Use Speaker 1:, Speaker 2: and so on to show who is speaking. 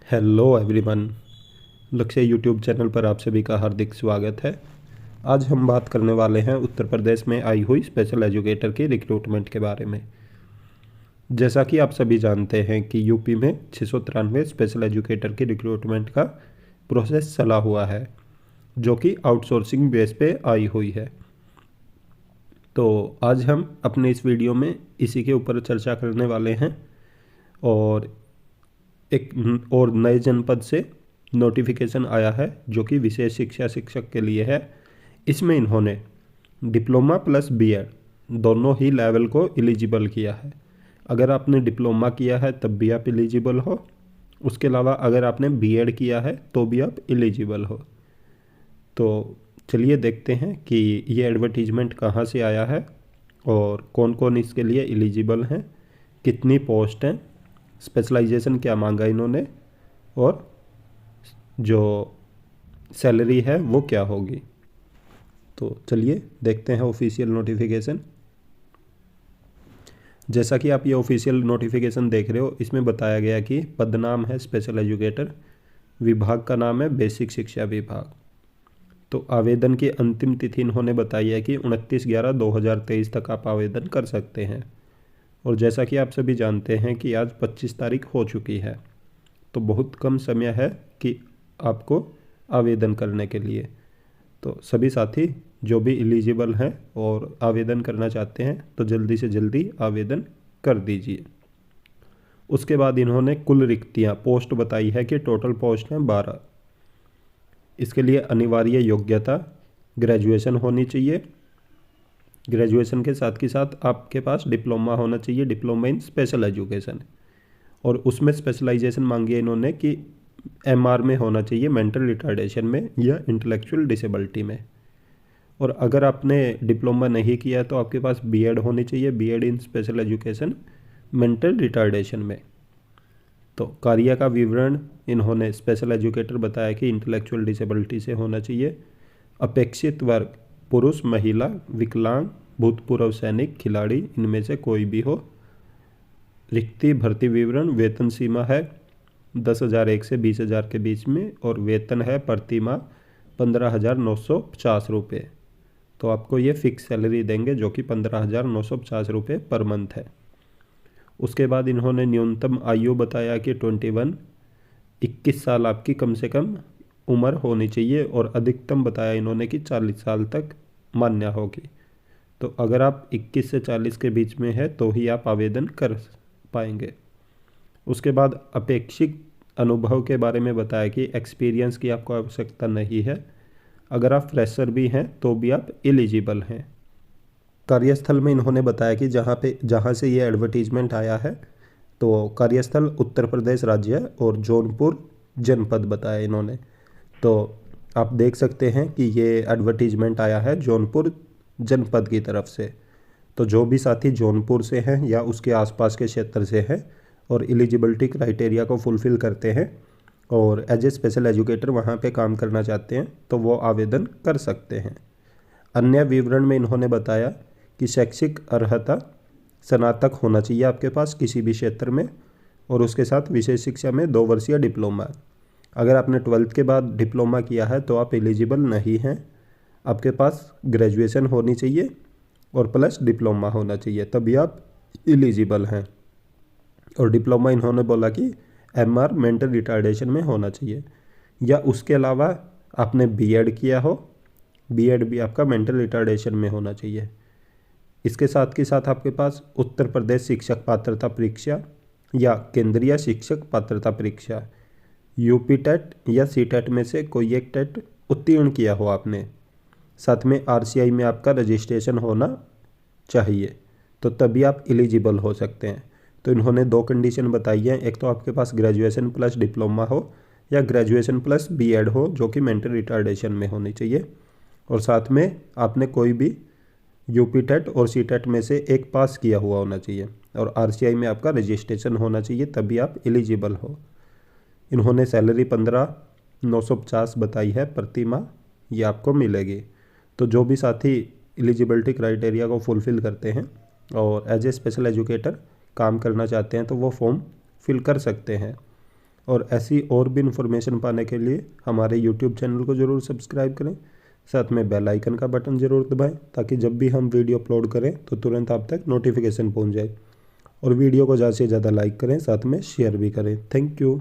Speaker 1: Hello everyone. लक्ष्य YouTube channel पर आप सभी का हार्दिक स्वागत है। आज हम बात करने वाले हैं उत्तर प्रदेश में आई हुई स्पेशल एजुकेटर की रिक्रूटमेंट के बारे में। जैसा कि आप सभी जानते हैं कि यूपी में 693 स्पेशल एजुकेटर की रिक्रूटमेंट का प्रोसेस चला हुआ है, जो कि आउटसोर्सिंग बेस पे आई हुई है। तो आज हम अपने इस वीडियो में इसी के ऊपर चर्चा करने वाले हैं। और एक और नए जनपद से नोटिफिकेशन आया है जो कि विशेष शिक्षा शिक्षक के लिए है। इसमें इन्होंने डिप्लोमा प्लस बीएड दोनों ही लेवल को एलिजिबल किया है। अगर आपने डिप्लोमा किया है तब भी आप एलिजिबल हो, उसके अलावा अगर आपने बीएड किया है तो भी आप एलिजिबल हो। तो चलिए देखते हैं कि ये एडवर्टीजमेंट कहाँ से आया है और कौन कौन इसके लिए एलिजिबल हैं, कितनी पोस्ट हैं, स्पेशलाइजेशन क्या मांगा इन्होंने और जो सैलरी है वो क्या होगी। तो चलिए देखते हैं ऑफिशियल नोटिफिकेशन। जैसा कि आप ये ऑफिशियल नोटिफिकेशन देख रहे हो, इसमें बताया गया कि पद नाम है स्पेशल एजुकेटर, विभाग का नाम है बेसिक शिक्षा विभाग। तो आवेदन की अंतिम तिथि इन्होंने बताई है कि 29/11/2023 तक आप आवेदन कर सकते हैं। और जैसा कि आप सभी जानते हैं कि आज 25 तारीख हो चुकी है, तो बहुत कम समय है कि आपको आवेदन करने के लिए। तो सभी साथी जो भी एलिजिबल हैं और आवेदन करना चाहते हैं तो जल्दी से जल्दी आवेदन कर दीजिए। उसके बाद इन्होंने कुल रिक्तियाँ पोस्ट बताई है कि टोटल पोस्ट हैं 12। इसके लिए अनिवार्य योग्यता ग्रेजुएशन होनी चाहिए। ग्रेजुएशन के साथ आपके पास डिप्लोमा होना चाहिए, डिप्लोमा इन स्पेशल एजुकेशन। और उसमें स्पेशलाइजेशन मांगी है इन्होंने कि एमआर में होना चाहिए, मेंटल रिटार्डेशन में या इंटेलेक्चुअल डिसेबिलिटी में। और अगर आपने डिप्लोमा नहीं किया है तो आपके पास बीएड होनी चाहिए, बीएड इन स्पेशल एजुकेशन मेंटल रिटार्डेशन में। तो कार्य का विवरण इन्होंने स्पेशल एजुकेटर बताया कि इंटेलेक्चुअल डिसेबिलिटी से होना चाहिए। अपेक्षित वर्ग पुरुष, महिला, विकलांग, भूतपूर्व सैनिक, खिलाड़ी, इनमें से कोई भी हो। रिक्ति भर्ती विवरण, वेतन सीमा है 10,001 से 20,000 के बीच में और वेतन है प्रति माह 15,950 रुपये। तो आपको ये फिक्स सैलरी देंगे जो कि 15,950 रुपये पर मंथ है। उसके बाद इन्होंने न्यूनतम आयु बताया कि 21 साल आपकी कम से कम उम्र होनी चाहिए और अधिकतम बताया इन्होंने कि 40 साल तक मान्य होगी। तो अगर आप 21 से 40 के बीच में है तो ही आप आवेदन कर पाएंगे। उसके बाद अपेक्षित अनुभव के बारे में बताया कि एक्सपीरियंस की आपको आवश्यकता नहीं है। अगर आप फ्रेशर भी हैं तो भी आप एलिजिबल हैं। कार्यस्थल में इन्होंने बताया कि जहाँ से ये एडवर्टीजमेंट आया है तो कार्यस्थल उत्तर प्रदेश राज्य और जौनपुर जनपद बताया इन्होंने। तो आप देख सकते हैं कि ये एडवर्टीजमेंट आया है जौनपुर जनपद की तरफ से। तो जो भी साथी जौनपुर से हैं या उसके आसपास के क्षेत्र से हैं और एलिजिबिलिटी क्राइटेरिया को फुलफ़िल करते हैं और एज ए स्पेशल एजुकेटर वहाँ पे काम करना चाहते हैं तो वो आवेदन कर सकते हैं। अन्य विवरण में इन्होंने बताया कि शैक्षिक अर्हता स्नातक होना चाहिए आपके पास किसी भी क्षेत्र में और उसके साथ विशेष शिक्षा में 2 वर्षीय डिप्लोमा। अगर आपने 12th के बाद डिप्लोमा किया है तो आप एलिजिबल नहीं हैं। आपके पास ग्रेजुएशन होनी चाहिए और प्लस डिप्लोमा होना चाहिए, तभी आप एलिजिबल हैं। और डिप्लोमा इन्होंने बोला कि एमआर मेंटल रिटार्डेशन में होना चाहिए या उसके अलावा आपने बीएड किया हो, बीएड भी आपका मेंटल रिटार्डेशन में होना चाहिए। इसके साथ आपके पास उत्तर प्रदेश शिक्षक पात्रता परीक्षा या केंद्रीय शिक्षक पात्रता परीक्षा यूपी टेट या सी टेट में से कोई एक टेट उत्तीर्ण किया हो आपने, साथ में आरसीआई में आपका रजिस्ट्रेशन होना चाहिए, तो तभी आप एलिजिबल हो सकते हैं। तो इन्होंने 2 कंडीशन बताई हैं, एक तो आपके पास ग्रेजुएशन प्लस डिप्लोमा हो या ग्रेजुएशन प्लस बीएड हो जो कि मेंटल रिटार्डेशन में होनी चाहिए, और साथ में आपने कोई भी यूपी टेट और सी टेट में से एक पास किया हुआ होना चाहिए और आरसीआई में आपका रजिस्ट्रेशन होना चाहिए, तभी आप एलिजिबल हो। इन्होंने सैलरी 15,950 बताई है प्रति माह, ये आपको मिलेगी। तो जो भी साथी एलिजिबिलिटी क्राइटेरिया को फुलफ़िल करते हैं और एज ए स्पेशल एजुकेटर काम करना चाहते हैं तो वो फॉर्म फिल कर सकते हैं। और ऐसी और भी इन्फॉर्मेशन पाने के लिए हमारे यूट्यूब चैनल को ज़रूर सब्सक्राइब करें। साथ में बेल आइकन का बटन ज़रूर दबाएं ताकि जब भी हम वीडियो अपलोड करें तो तुरंत आप तक नोटिफिकेशन पहुंच जाए। और वीडियो को ज़्यादा से ज़्यादा लाइक करें, साथ में शेयर भी करें। Thank you.